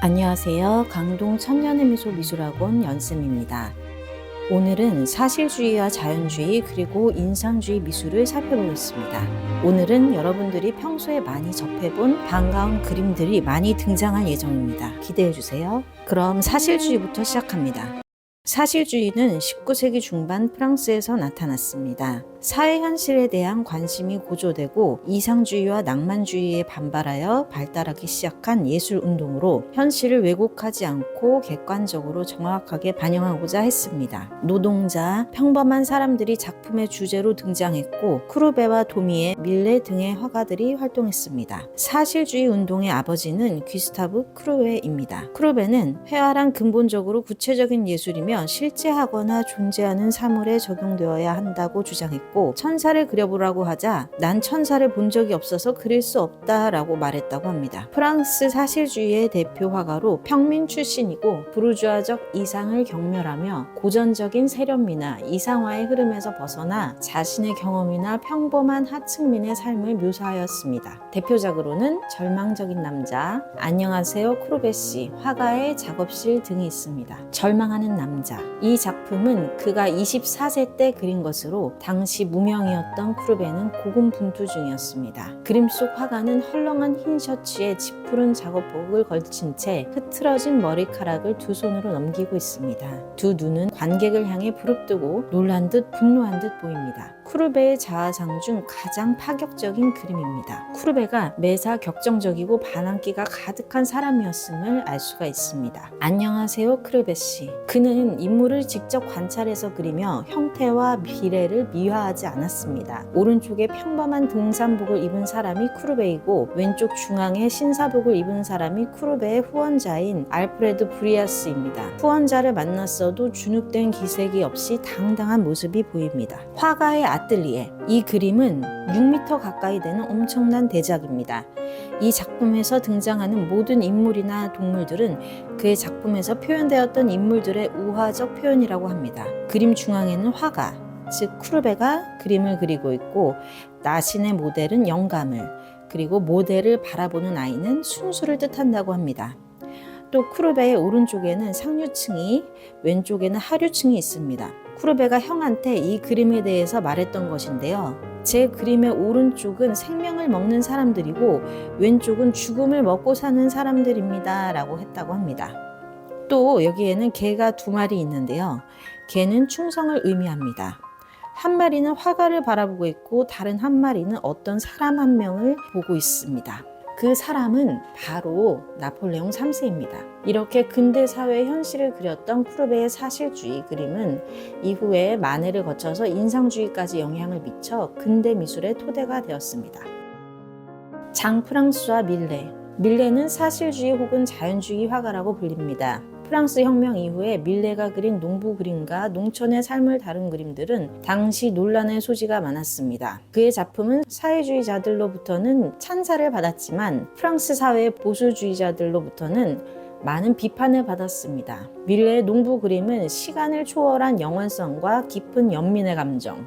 안녕하세요. 강동 천년의 미소 미술학원 연쌤입니다. 오늘은 사실주의와 자연주의 그리고 인상주의 미술을 살펴보겠습니다. 오늘은 여러분들이 평소에 많이 접해본 반가운 그림들이 많이 등장할 예정입니다. 기대해주세요. 그럼 사실주의부터 시작합니다. 사실주의는 19세기 중반 프랑스에서 나타났습니다. 사회 현실에 대한 관심이 고조되고 이상주의와 낭만주의에 반발하여 발달하기 시작한 예술 운동으로 현실을 왜곡하지 않고 객관적으로 정확하게 반영하고자 했습니다. 노동자, 평범한 사람들이 작품의 주제로 등장했고 크루베와 도미에, 밀레 등의 화가들이 활동했습니다. 사실주의 운동의 아버지는 귀스타브 크루베입니다. 크루베는 회화란 근본적으로 구체적인 예술이며 실제하거나 존재하는 사물에 적용되어야 한다고 주장했고, 천사를 그려보라고 하자 난 천사를 본 적이 없어서 그릴 수 없다라고 말했다고 합니다. 프랑스 사실주의의 대표 화가로 평민 출신이고 부르주아적 이상을 경멸하며 고전적인 세련미나 이상화의 흐름에서 벗어나 자신의 경험이나 평범한 하층민의 삶을 묘사하였습니다. 대표작으로는 절망적인 남자, 안녕하세요 크루베씨, 화가의 작업실 등이 있습니다. 절망하는 남자, 이 작품은 그가 24세 때 그린 것으로 당시 무명이었던 크루베는 고군분투 중이었습니다. 그림 속 화가는 헐렁한 흰 셔츠에 지푸른 작업복을 걸친 채 흐트러진 머리카락을 두 손으로 넘기고 있습니다. 두 눈은 관객을 향해 부릅뜨고 놀란 듯 분노한 듯 보입니다. 크루베의 자화상 중 가장 파격적인 그림입니다. 크루베가 매사 격정적이고 반항기가 가득한 사람이었음을 알 수가 있습니다. 안녕하세요 크루베씨. 그는 인물을 직접 관찰해서 그리며 형태와 비례를 미화하지 않았습니다. 오른쪽에 평범한 등산복을 입은 사람이 크루베이고 왼쪽 중앙에 신사복을 입은 사람이 크루베의 후원자인 알프레드 브리아스입니다. 후원자를 만났어도 주눅된 기색이 없이 당당한 모습이 보입니다. 화가의 아뜰리에, 이 그림은 6m 가까이 되는 엄청난 대작입니다. 이 작품에서 등장하는 모든 인물이나 동물들은 그의 작품에서 표현되었던 인물들의 우화적 표현이라고 합니다. 그림 중앙에는 화가, 즉 크루베가 그림을 그리고 있고 나신의 모델은 영감을, 그리고 모델을 바라보는 아이는 순수를 뜻한다고 합니다. 또 크루베의 오른쪽에는 상류층이, 왼쪽에는 하류층이 있습니다. 크루베가 형한테 이 그림에 대해서 말했던 것인데요. 제 그림의 오른쪽은 생명을 먹는 사람들이고 왼쪽은 죽음을 먹고 사는 사람들입니다 라고 했다고 합니다. 또 여기에는 개가 두 마리 있는데요. 개는 충성을 의미합니다. 한 마리는 화가를 바라보고 있고 다른 한 마리는 어떤 사람 한 명을 보고 있습니다. 그 사람은 바로 나폴레옹 3세입니다. 이렇게 근대 사회의 현실을 그렸던 크루베의 사실주의 그림은 이후에 만해를 거쳐서 인상주의까지 영향을 미쳐 근대 미술의 토대가 되었습니다. 장 프랑스와 밀레. 밀레는 사실주의 혹은 자연주의 화가라고 불립니다. 프랑스 혁명 이후에 밀레가 그린 농부 그림과 농촌의 삶을 다룬 그림들은 당시 논란의 소지가 많았습니다. 그의 작품은 사회주의자들로부터는 찬사를 받았지만 프랑스 사회의 보수주의자들로부터는 많은 비판을 받았습니다. 밀레의 농부 그림은 시간을 초월한 영원성과 깊은 연민의 감정,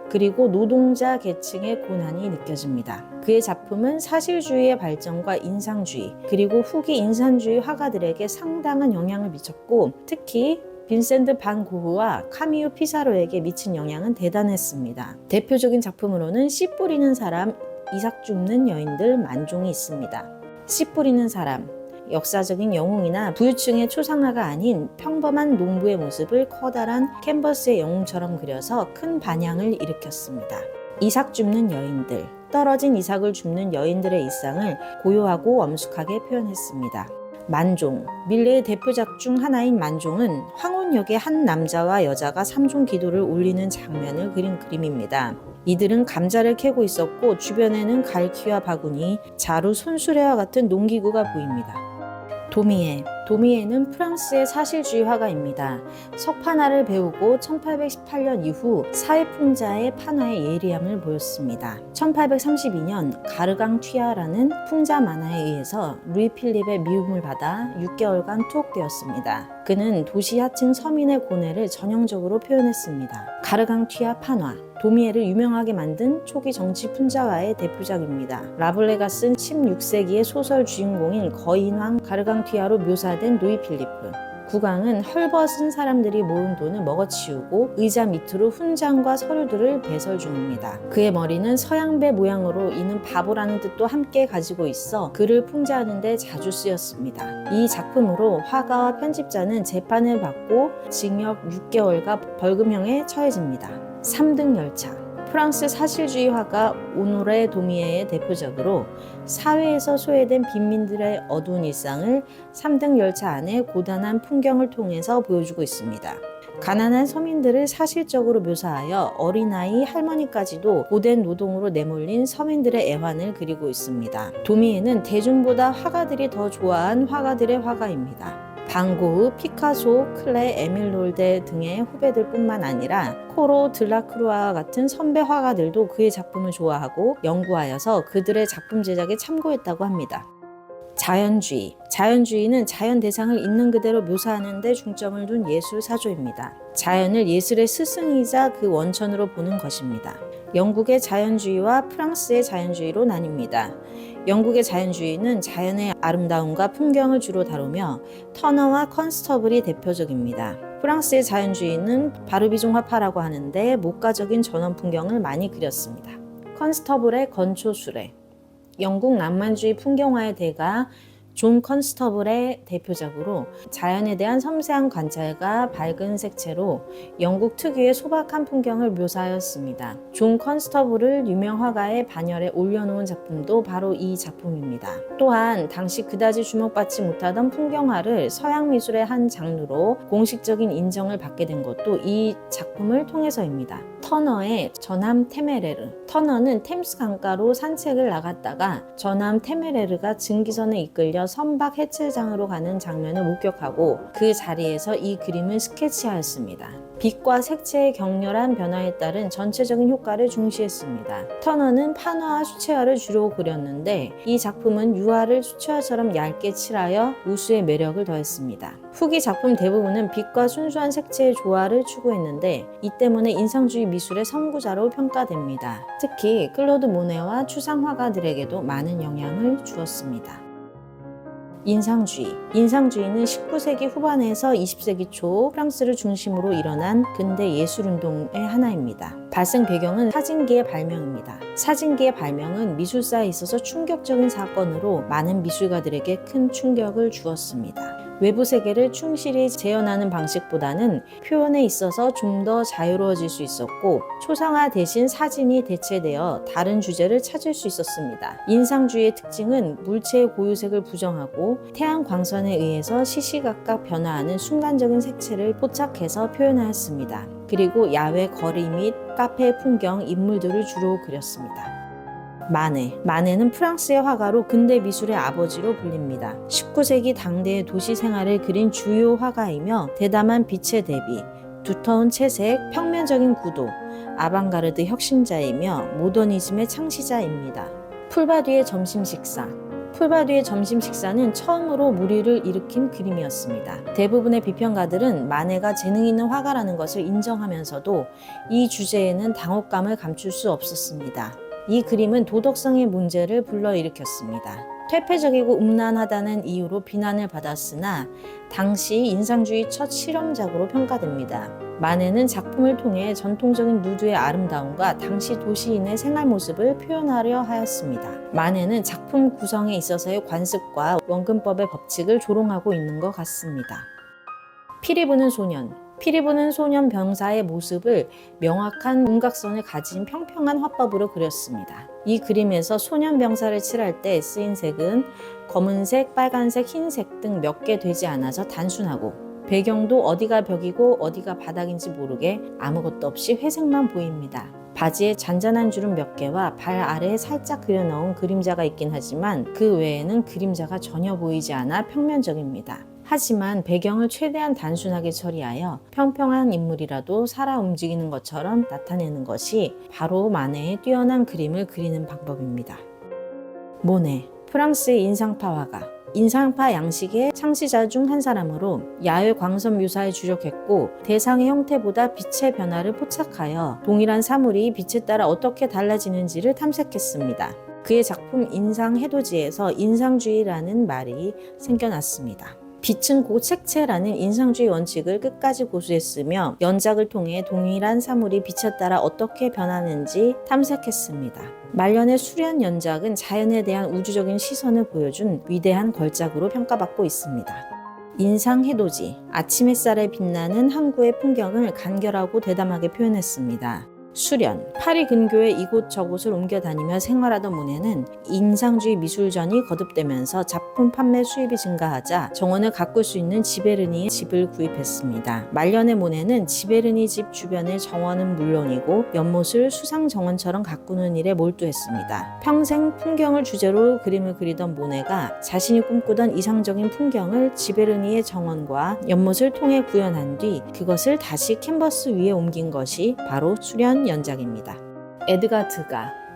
그리고 노동자 계층의 고난이 느껴집니다. 그의 작품은 사실주의의 발전과 인상주의, 그리고 후기 인상주의 화가들에게 상당한 영향을 미쳤고 특히 빈센트 반 고흐와 카미유 피사로에게 미친 영향은 대단했습니다. 대표적인 작품으로는 씨 뿌리는 사람, 이삭 줍는 여인들, 만종이 있습니다. 씨 뿌리는 사람, 역사적인 영웅이나 부유층의 초상화가 아닌 평범한 농부의 모습을 커다란 캔버스의 영웅처럼 그려서 큰 반향을 일으켰습니다. 이삭 줍는 여인들, 떨어진 이삭을 줍는 여인들의 일상을 고요하고 엄숙하게 표현했습니다. 만종, 밀레의 대표작 중 하나인 만종은 황혼역의 한 남자와 여자가 삼종 기도를 올리는 장면을 그린 그림입니다. 이들은 감자를 캐고 있었고 주변에는 갈퀴와 바구니, 자루, 손수레와 같은 농기구가 보입니다. 도미에는 프랑스의 사실주의 화가입니다. 석판화를 배우고 1818년 이후 사회풍자의 판화에 예리함을 보였습니다. 1832년 가르강 튀아라는 풍자 만화에 의해서 루이 필립의 미움을 받아 6개월간 투옥되었습니다. 그는 도시 하층 서민의 고뇌를 전형적으로 표현했습니다. 가르강 튀아 판화, 도미에를 유명하게 만든 초기 정치 풍자화의 대표작입니다. 라블레가 쓴 16세기의 소설 주인공인 거인왕 가르강튀아로 묘사된 루이 필리프. 국왕은 헐벗은 사람들이 모은 돈을 먹어치우고 의자 밑으로 훈장과 서류들을 배설 중입니다. 그의 머리는 서양배 모양으로 이는 바보라는 뜻도 함께 가지고 있어 글을 풍자하는 데 자주 쓰였습니다. 이 작품으로 화가와 편집자는 재판을 받고 징역 6개월과 벌금형에 처해집니다. 3등 열차. 프랑스 사실주의 화가 오노레 도미에의 대표작으로 사회에서 소외된 빈민들의 어두운 일상을 3등 열차 안의 고단한 풍경을 통해서 보여주고 있습니다. 가난한 서민들을 사실적으로 묘사하여 어린아이 할머니까지도 고된 노동으로 내몰린 서민들의 애환을 그리고 있습니다. 도미에는 대중보다 화가들이 더 좋아한 화가들의 화가입니다. 반 고흐, 피카소, 클레, 에밀 롤데 등의 후배들 뿐만 아니라 코로, 들라크루아와 같은 선배 화가들도 그의 작품을 좋아하고 연구하여서 그들의 작품 제작에 참고했다고 합니다. 자연주의. 자연주의는 자연 대상을 있는 그대로 묘사하는 데 중점을 둔 예술 사조입니다. 자연을 예술의 스승이자 그 원천으로 보는 것입니다. 영국의 자연주의와 프랑스의 자연주의로 나뉩니다. 영국의 자연주의는 자연의 아름다움과 풍경을 주로 다루며 터너와 컨스터블이 대표적입니다. 프랑스의 자연주의는 바르비종 화파라고 하는데 목가적인 전원 풍경을 많이 그렸습니다. 컨스터블의 건초수레. 영국 낭만주의 풍경화의 대가 존 컨스터블의 대표작으로 자연에 대한 섬세한 관찰과 밝은 색채로 영국 특유의 소박한 풍경을 묘사하였습니다. 존 컨스터블을 유명 화가의 반열에 올려놓은 작품도 바로 이 작품입니다. 또한 당시 그다지 주목받지 못하던 풍경화를 서양 미술의 한 장르로 공식적인 인정을 받게 된 것도 이 작품을 통해서입니다. 터너의 저남 테메레르. 터너는 템스 강가로 산책을 나갔다가 저남 테메레르가 증기선에 이끌려 선박 해체장으로 가는 장면을 목격하고 그 자리에서 이 그림을 스케치하였습니다. 빛과 색채의 격렬한 변화에 따른 전체적인 효과를 중시했습니다. 터너는 판화와 수채화를 주로 그렸는데 이 작품은 유화를 수채화처럼 얇게 칠하여 우수의 매력을 더했습니다. 후기 작품 대부분은 빛과 순수한 색채의 조화를 추구했는데 이 때문에 인상주의 미술의 선구자로 평가됩니다. 특히 클로드 모네와 추상 화가들에게도 많은 영향을 주었습니다. 인상주의. 인상주의는 19세기 후반에서 20세기 초 프랑스를 중심으로 일어난 근대 예술운동의 하나입니다. 발생 배경은 사진기의 발명입니다. 사진기의 발명은 미술사에 있어서 충격적인 사건으로 많은 미술가들에게 큰 충격을 주었습니다. 외부 세계를 충실히 재현하는 방식보다는 표현에 있어서 좀 더 자유로워질 수 있었고 초상화 대신 사진이 대체되어 다른 주제를 찾을 수 있었습니다. 인상주의의 특징은 물체의 고유색을 부정하고 태양 광선에 의해서 시시각각 변화하는 순간적인 색채를 포착해서 표현하였습니다. 그리고 야외 거리 및 카페 풍경, 인물들을 주로 그렸습니다. 마네. 마네는 프랑스의 화가로 근대 미술의 아버지로 불립니다. 19세기 당대의 도시 생활을 그린 주요 화가이며 대담한 빛의 대비, 두터운 채색, 평면적인 구도, 아방가르드 혁신자이며 모더니즘의 창시자입니다. 풀바디의 점심 식사. 풀바디의 점심 식사는 처음으로 물의를 일으킨 그림이었습니다. 대부분의 비평가들은 마네가 재능 있는 화가라는 것을 인정하면서도 이 주제에는 당혹감을 감출 수 없었습니다. 이 그림은 도덕성의 문제를 불러일으켰습니다. 퇴폐적이고 음란하다는 이유로 비난을 받았으나 당시 인상주의 첫 실험작으로 평가됩니다. 마네는 작품을 통해 전통적인 누드의 아름다움과 당시 도시인의 생활 모습을 표현하려 하였습니다. 마네는 작품 구성에 있어서의 관습과 원근법의 법칙을 조롱하고 있는 것 같습니다. 피리 부는 소년. 피리 부는 소년 병사의 모습을 명확한 윤곽선을 가진 평평한 화법으로 그렸습니다. 이 그림에서 소년 병사를 칠할 때 쓰인 색은 검은색, 빨간색, 흰색 등 몇 개 되지 않아서 단순하고 배경도 어디가 벽이고 어디가 바닥인지 모르게 아무것도 없이 회색만 보입니다. 바지에 잔잔한 주름 몇 개와 발 아래에 살짝 그려넣은 그림자가 있긴 하지만 그 외에는 그림자가 전혀 보이지 않아 평면적입니다. 하지만 배경을 최대한 단순하게 처리하여 평평한 인물이라도 살아 움직이는 것처럼 나타내는 것이 바로 마네의 뛰어난 그림을 그리는 방법입니다. 모네. 프랑스의 인상파 화가. 인상파 양식의 창시자 중 한 사람으로 야외 광선 묘사에 주력했고 대상의 형태보다 빛의 변화를 포착하여 동일한 사물이 빛에 따라 어떻게 달라지는지를 탐색했습니다. 그의 작품 인상해돋이에서 인상주의라는 말이 생겨났습니다. 빛은 곧 색채라는 인상주의 원칙을 끝까지 고수했으며 연작을 통해 동일한 사물이 빛에 따라 어떻게 변하는지 탐색했습니다. 말년의 수련 연작은 자연에 대한 우주적인 시선을 보여준 위대한 걸작으로 평가받고 있습니다. 인상해돋이, 아침 햇살에 빛나는 항구의 풍경을 간결하고 대담하게 표현했습니다. 수련, 파리 근교의 이곳저곳을 옮겨 다니며 생활하던 모네는 인상주의 미술전이 거듭되면서 작품 판매 수입이 증가하자 정원을 가꿀 수 있는 지베르니의 집을 구입했습니다. 말년의 모네는 지베르니 집 주변의 정원은 물론이고 연못을 수상 정원처럼 가꾸는 일에 몰두했습니다. 평생 풍경을 주제로 그림을 그리던 모네가 자신이 꿈꾸던 이상적인 풍경을 지베르니의 정원과 연못을 통해 구현한 뒤 그것을 다시 캔버스 위에 옮긴 것이 바로 수련 연작입니다. 에드가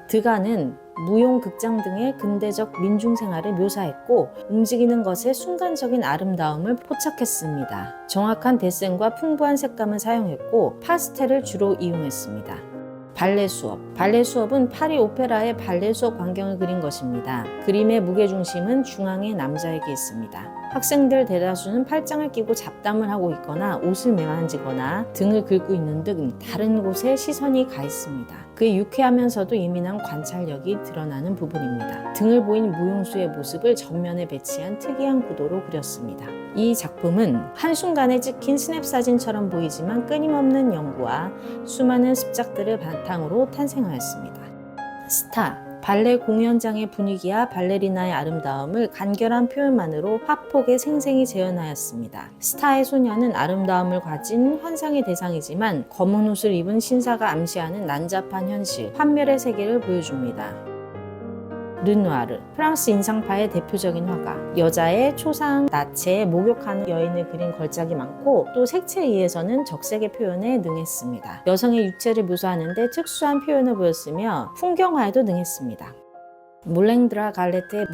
드가는 무용, 극장 등의 근대적 민중생활을 묘사했고 움직이는 것의 순간적인 아름다움을 포착했습니다. 정확한 데센과 풍부한 색감을 사용했고 파스텔을 주로 이용했습니다. 발레 수업은 파리 오페라의 발레 수업 광경을 그린 것입니다. 그림의 무게중심은 중앙의 남자에게 있습니다. 학생들 대다수는 팔짱을 끼고 잡담을 하고 있거나 옷을 매만지거나 등을 긁고 있는 등 다른 곳에 시선이 가 있습니다. 그의 유쾌하면서도 예민한 관찰력이 드러나는 부분입니다. 등을 보인 무용수의 모습을 전면에 배치한 특이한 구도로 그렸습니다. 이 작품은 한순간에 찍힌 스냅 사진처럼 보이지만 끊임없는 연구와 수많은 습작들을 바탕으로 탄생하였습니다. 발레 공연장의 분위기와 발레리나의 아름다움을 간결한 표현만으로 화폭에 생생히 재현하였습니다. 스타의 소녀는 아름다움을 가진 환상의 대상이지만 검은 옷을 입은 신사가 암시하는 난잡한 현실, 환멸의 세계를 보여줍니다. 르누아르, 프랑스 인상파의 대표적인 화가, 여자의 초상, 나체에 목욕하는 여인을 그린 걸작이 많고 또 색채에 의해서는 적색의 표현에 능했습니다. 여성의 육체를 묘사하는데 특수한 표현을 보였으며 풍경화에도 능했습니다. 몰랭드라 갈레트의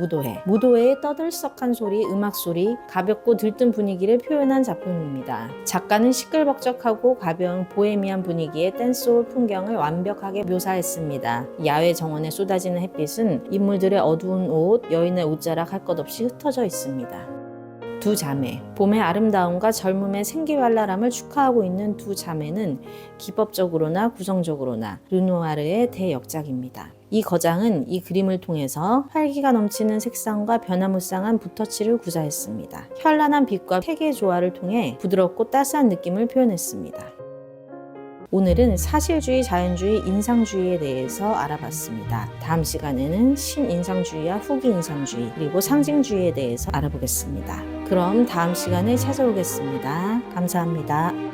무도회의 떠들썩한 소리, 음악 소리, 가볍고 들뜬 분위기를 표현한 작품입니다. 작가는 시끌벅적하고 가벼운 보헤미안 분위기의 댄스홀 풍경을 완벽하게 묘사했습니다. 야외 정원에 쏟아지는 햇빛은 인물들의 어두운 옷, 여인의 옷자락 할 것 없이 흩어져 있습니다. 두 자매, 봄의 아름다움과 젊음의 생기발랄함을 축하하고 있는 두 자매는 기법적으로나 구성적으로나 르누아르의 대역작입니다. 이 거장은 이 그림을 통해서 활기가 넘치는 색상과 변화무쌍한 붓터치를 구사했습니다. 현란한 빛과 색의 조화를 통해 부드럽고 따스한 느낌을 표현했습니다. 오늘은 사실주의, 자연주의, 인상주의에 대해서 알아봤습니다. 다음 시간에는 신인상주의와 후기인상주의, 그리고 상징주의에 대해서 알아보겠습니다. 그럼 다음 시간에 찾아오겠습니다. 감사합니다.